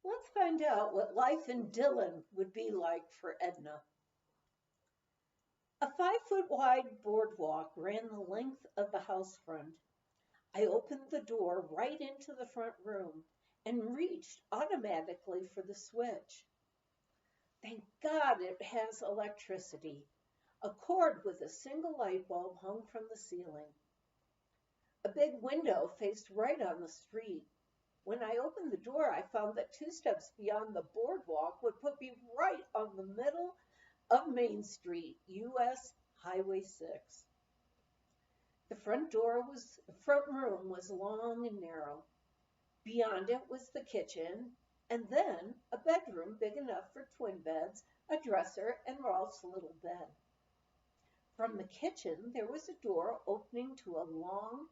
Let's find out what life in Dillon would be like for Edna. A 5 foot wide boardwalk ran the length of the house front. I opened the door right into the front room and reached automatically for the switch. Thank God it has electricity. A cord with a single light bulb hung from the ceiling. A big window faced right on the street. When I opened the door, I found that 2 steps beyond the boardwalk would put me right on the middle of Main Street, US Highway 6. The front room was long and narrow. Beyond it was the kitchen, and then a bedroom big enough for twin beds, a dresser, and Rolf's little bed. From the kitchen, there was a door opening to a long,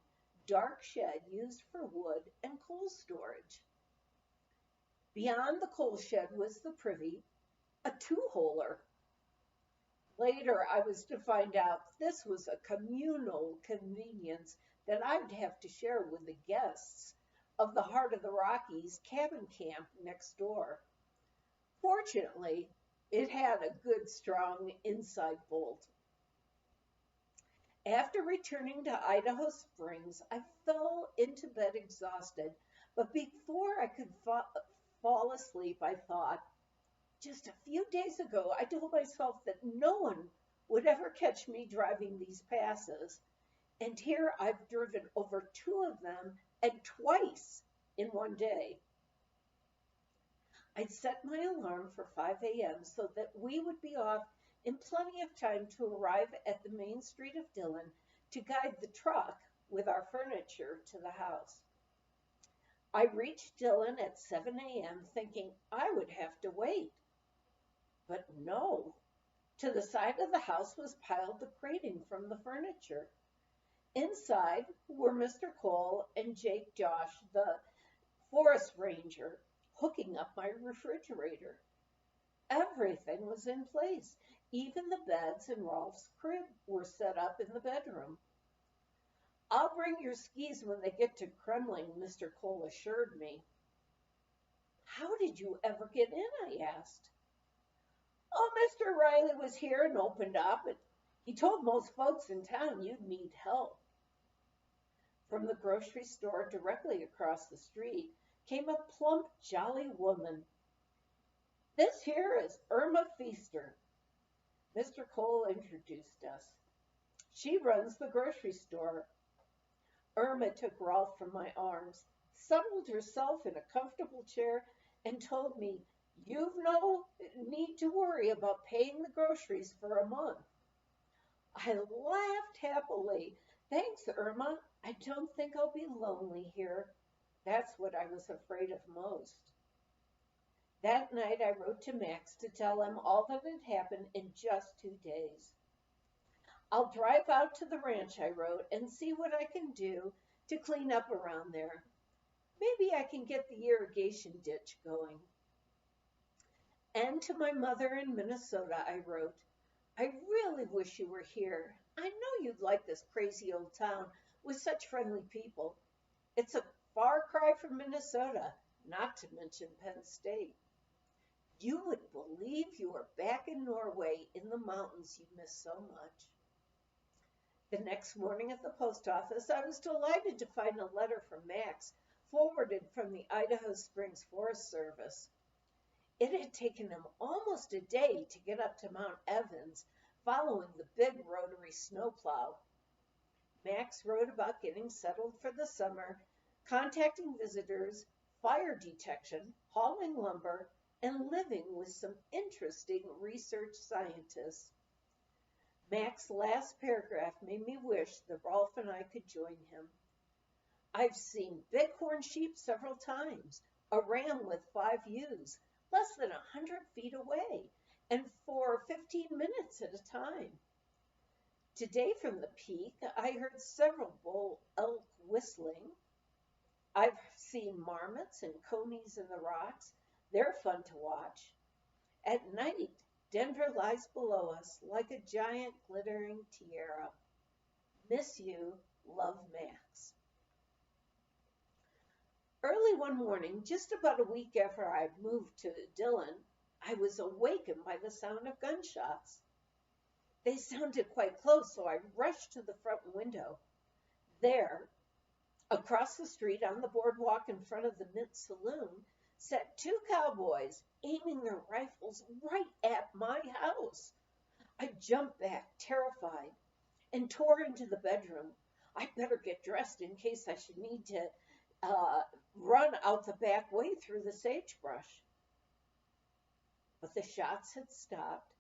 dark shed used for wood and coal storage. Beyond the coal shed was the privy, a two-holer. Later, I was to find out this was a communal convenience that I'd have to share with the guests of the Heart of the Rockies cabin camp next door. Fortunately, it had a good, strong inside bolt. After returning to Idaho Springs, I fell into bed exhausted, but before I could fall asleep, I thought, just a few days ago, I told myself that no one would ever catch me driving these passes, and here I've driven over 2 of them and twice in one day. I'd set my alarm for 5 a.m. so that we would be off in plenty of time to arrive at the main street of Dillon to guide the truck with our furniture to the house. I reached Dillon at 7 a.m. thinking I would have to wait. But no, to the side of the house was piled the crating from the furniture. Inside were Mr. Cole and Jake Josh, the forest ranger, hooking up my refrigerator. Everything was in place. Even the beds and Rolf's crib were set up in the bedroom. I'll bring your skis when they get to Kremling, Mr. Cole assured me. How did you ever get in? I asked. Oh, Mr. Riley was here and opened up, and he told most folks in town you'd need help. From the grocery store directly across the street came a plump, jolly woman. This here is Irma Feaster. Mr. Cole introduced us. She runs the grocery store. Irma took Rolf from my arms, settled herself in a comfortable chair, and told me, You've no need to worry about paying the groceries for a month. I laughed happily. Thanks, Irma. I don't think I'll be lonely here. That's what I was afraid of most. That night I wrote to Max to tell him all that had happened in just 2 days. I'll drive out to the ranch, I wrote, and see what I can do to clean up around there. Maybe I can get the irrigation ditch going. And to my mother in Minnesota, I wrote, I really wish you were here. I know you'd like this crazy old town with such friendly people. It's a far cry from Minnesota, not to mention Penn State. You would believe you were back in Norway in the mountains you miss so much. The next morning at the post office, I was delighted to find a letter from Max, forwarded from the Idaho Springs Forest Service. It had taken him almost a day to get up to Mount Evans, following the big rotary snowplow. Max wrote about getting settled for the summer, contacting visitors, fire detection, hauling lumber, and living with some interesting research scientists. Max's last paragraph made me wish that Rolf and I could join him. I've seen bighorn sheep several times, a ram with 5 ewes, less than 100 feet away, and for 15 minutes at a time. Today from the peak, I heard several bull elk whistling. I've seen marmots and conies in the rocks. They're fun to watch. At night, Denver lies below us like a giant glittering tiara. Miss you, love Max. Early one morning, just about a week after I moved to Dillon, I was awakened by the sound of gunshots. They sounded quite close, so I rushed to the front window. There, across the street on the boardwalk in front of the Mint Saloon, sat two cowboys aiming their rifles right at my house. I jumped back, terrified, and tore into the bedroom. I'd better get dressed in case I should need to uh, run out the back way through the sagebrush. But the shots had stopped.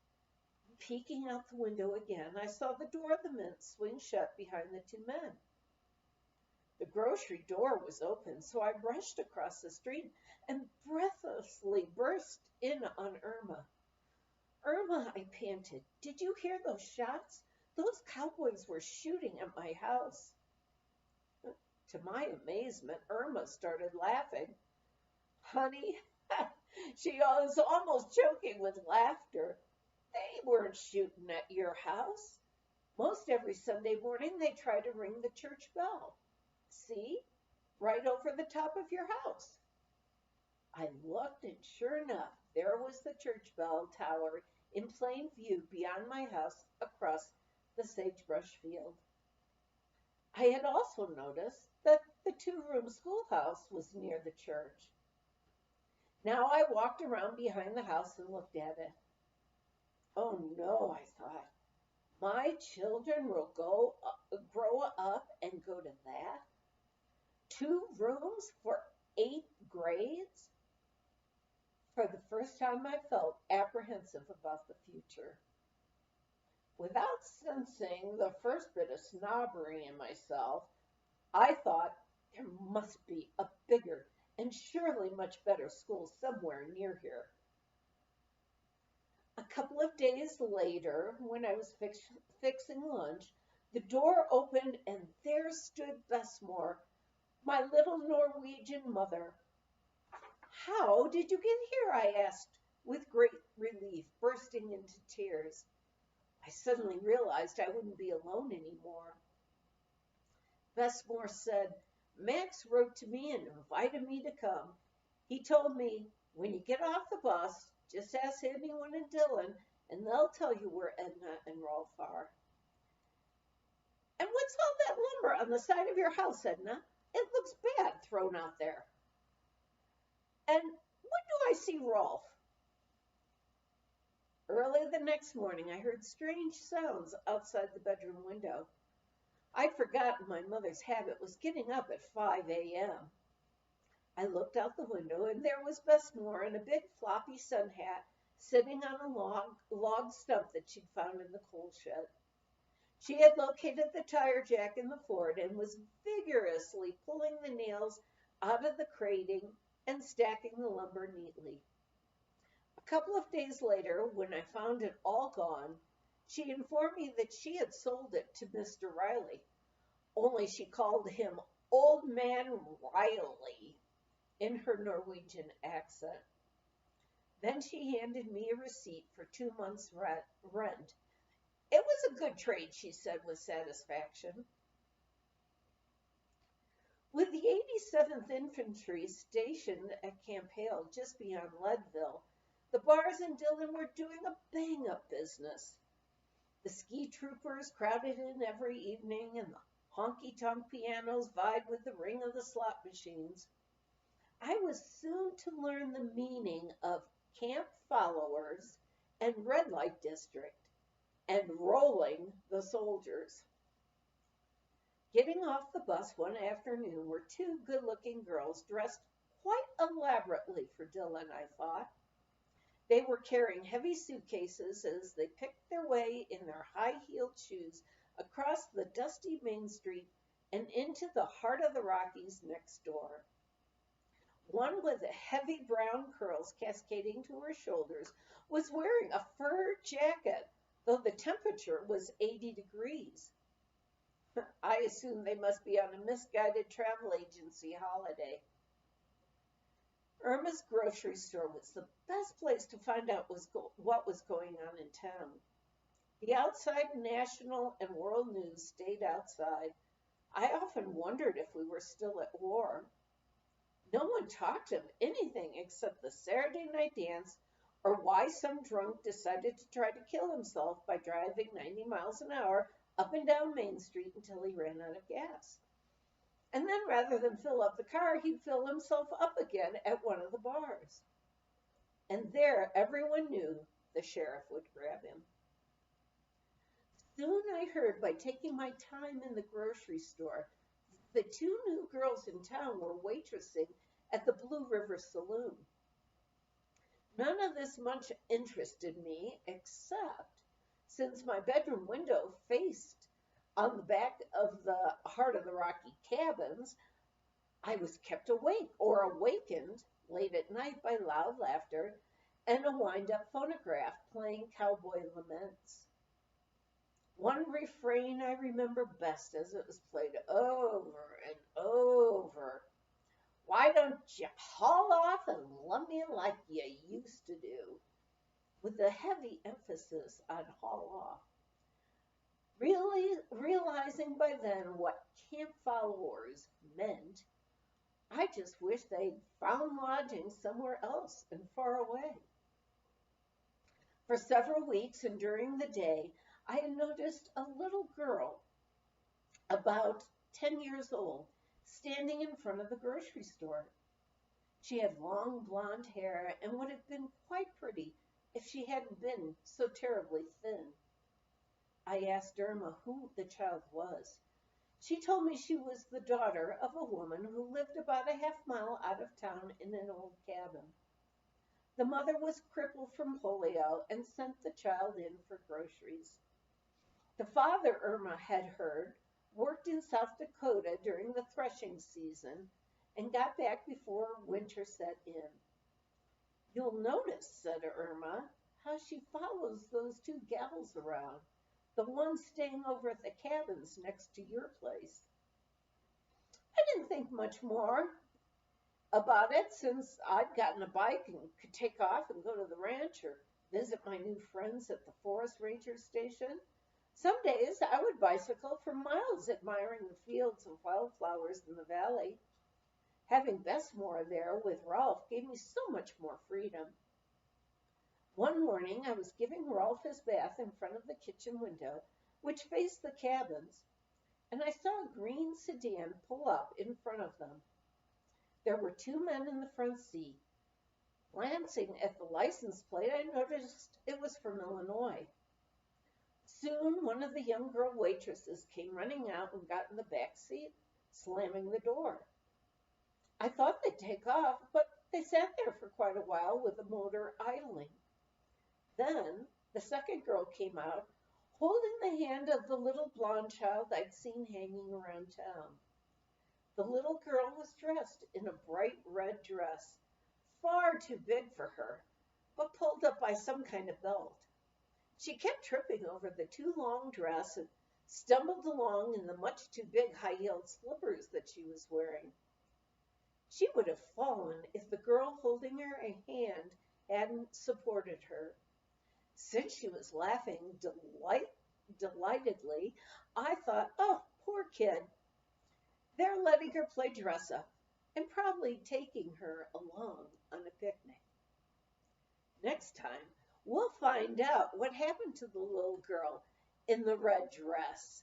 Peeking out the window again, I saw the door of the Mint swing shut behind the two men. The grocery door was open, so I rushed across the street and breathlessly burst in on Irma. Irma, I panted, did you hear those shots? Those cowboys were shooting at my house. To my amazement, Irma started laughing. Honey, she was almost choking with laughter. They weren't shooting at your house. Most every Sunday morning they try to ring the church bell. See? Right over the top of your house. I looked, and sure enough, there was the church bell tower in plain view beyond my house across the sagebrush field. I had also noticed that the two-room schoolhouse was near the church. Now I walked around behind the house and looked at it. Oh no, I thought. My children will grow up and go to that? 2 rooms for 8 grades? For the first time, I felt apprehensive about the future. Without sensing the first bit of snobbery in myself, I thought there must be a bigger and surely much better school somewhere near here. A couple of days later, when I was fixing lunch, the door opened and there stood Besmore, my little Norwegian mother. How did you get here? I asked with great relief, bursting into tears. I suddenly realized I wouldn't be alone anymore. Besmore said, Max wrote to me and invited me to come. He told me, when you get off the bus, just ask anyone in Dillon, and they'll tell you where Edna and Rolf are. And what's all that lumber on the side of your house, Edna? It looks bad thrown out there. And when do I see Rolf? Early the next morning, I heard strange sounds outside the bedroom window. I'd forgotten my mother's habit was getting up at 5 a.m. I looked out the window, and there was Besmore in a big floppy sun hat, sitting on a log stump that she'd found in the coal shed. She had located the tire jack in the Ford and was vigorously pulling the nails out of the crating and stacking the lumber neatly. A couple of days later, when I found it all gone, she informed me that she had sold it to Mr. Riley, only she called him Old Man Riley in her Norwegian accent. Then she handed me a receipt for 2 months' rent. It was a good trade, she said with satisfaction. With the 87th Infantry stationed at Camp Hale, just beyond Leadville, the bars in Dillon were doing a bang-up business. The ski troopers crowded in every evening, and the honky-tonk pianos vied with the ring of the slot machines. I was soon to learn the meaning of camp followers and red light district, and rolling the soldiers. Getting off the bus one afternoon were 2 good-looking girls dressed quite elaborately for Dillon, I thought. They were carrying heavy suitcases as they picked their way in their high-heeled shoes across the dusty main street and into the heart of the Rockies next door. One with heavy brown curls cascading to her shoulders was wearing a fur jacket, though the temperature was 80 degrees. I assumed they must be on a misguided travel agency holiday. Irma's grocery store was the best place to find out what was going on in town. The outside national and world news stayed outside. I often wondered if we were still at war. No one talked of anything except the Saturday night dance or why some drunk decided to try to kill himself by driving 90 miles an hour up and down Main Street until he ran out of gas. And then rather than fill up the car, he'd fill himself up again at one of the bars. And there everyone knew the sheriff would grab him. Soon I heard by taking my time in the grocery store the two new girls in town were waitressing at the Blue River Saloon. None of this much interested me, except since my bedroom window faced on the back of the heart of the Rocky Cabins, I was kept awake or awakened late at night by loud laughter and a wind up phonograph playing cowboy laments. One refrain I remember best as it was played over and over. Why don't you haul off and lump me like you used to do? With a heavy emphasis on haul off. Really realizing by then what camp followers meant, I just wish they'd found lodging somewhere else and far away. For several weeks and during the day, I had noticed a little girl about 10 years old standing in front of the grocery store. She had long blonde hair and would have been quite pretty if she hadn't been so terribly thin. I asked Irma who the child was. She told me she was the daughter of a woman who lived about a half-mile out of town in an old cabin. The mother was crippled from polio and sent the child in for groceries. The father, Irma had heard, worked in South Dakota during the threshing season and got back before winter set in. You'll notice, said Irma, how she follows those two gals around, the one staying over at the cabins next to your place. I didn't think much more about it since I'd gotten a bike and could take off and go to the ranch or visit my new friends at the forest ranger station. Some days I would bicycle for miles admiring the fields of wildflowers in the valley. Having Bessmore there with Rolf gave me so much more freedom. One morning I was giving Rolf his bath in front of the kitchen window, which faced the cabins, and I saw a green sedan pull up in front of them. There were two men in the front seat. Glancing at the license plate, I noticed it was from Illinois. Soon one of the young girl waitresses came running out and got in the back seat, slamming the door. I thought they'd take off, but they sat there for quite a while with the motor idling. Then the second girl came out, holding the hand of the little blonde child I'd seen hanging around town. The little girl was dressed in a bright red dress, far too big for her, but pulled up by some kind of belt. She kept tripping over the too long dress and stumbled along in the much too big high-heeled slippers that she was wearing. She would have fallen if the girl holding her hand hadn't supported her. Since she was laughing delightedly, I thought, oh, poor kid. They're letting her play dress up and probably taking her along on a picnic. Next time, we'll find out what happened to the little girl in the red dress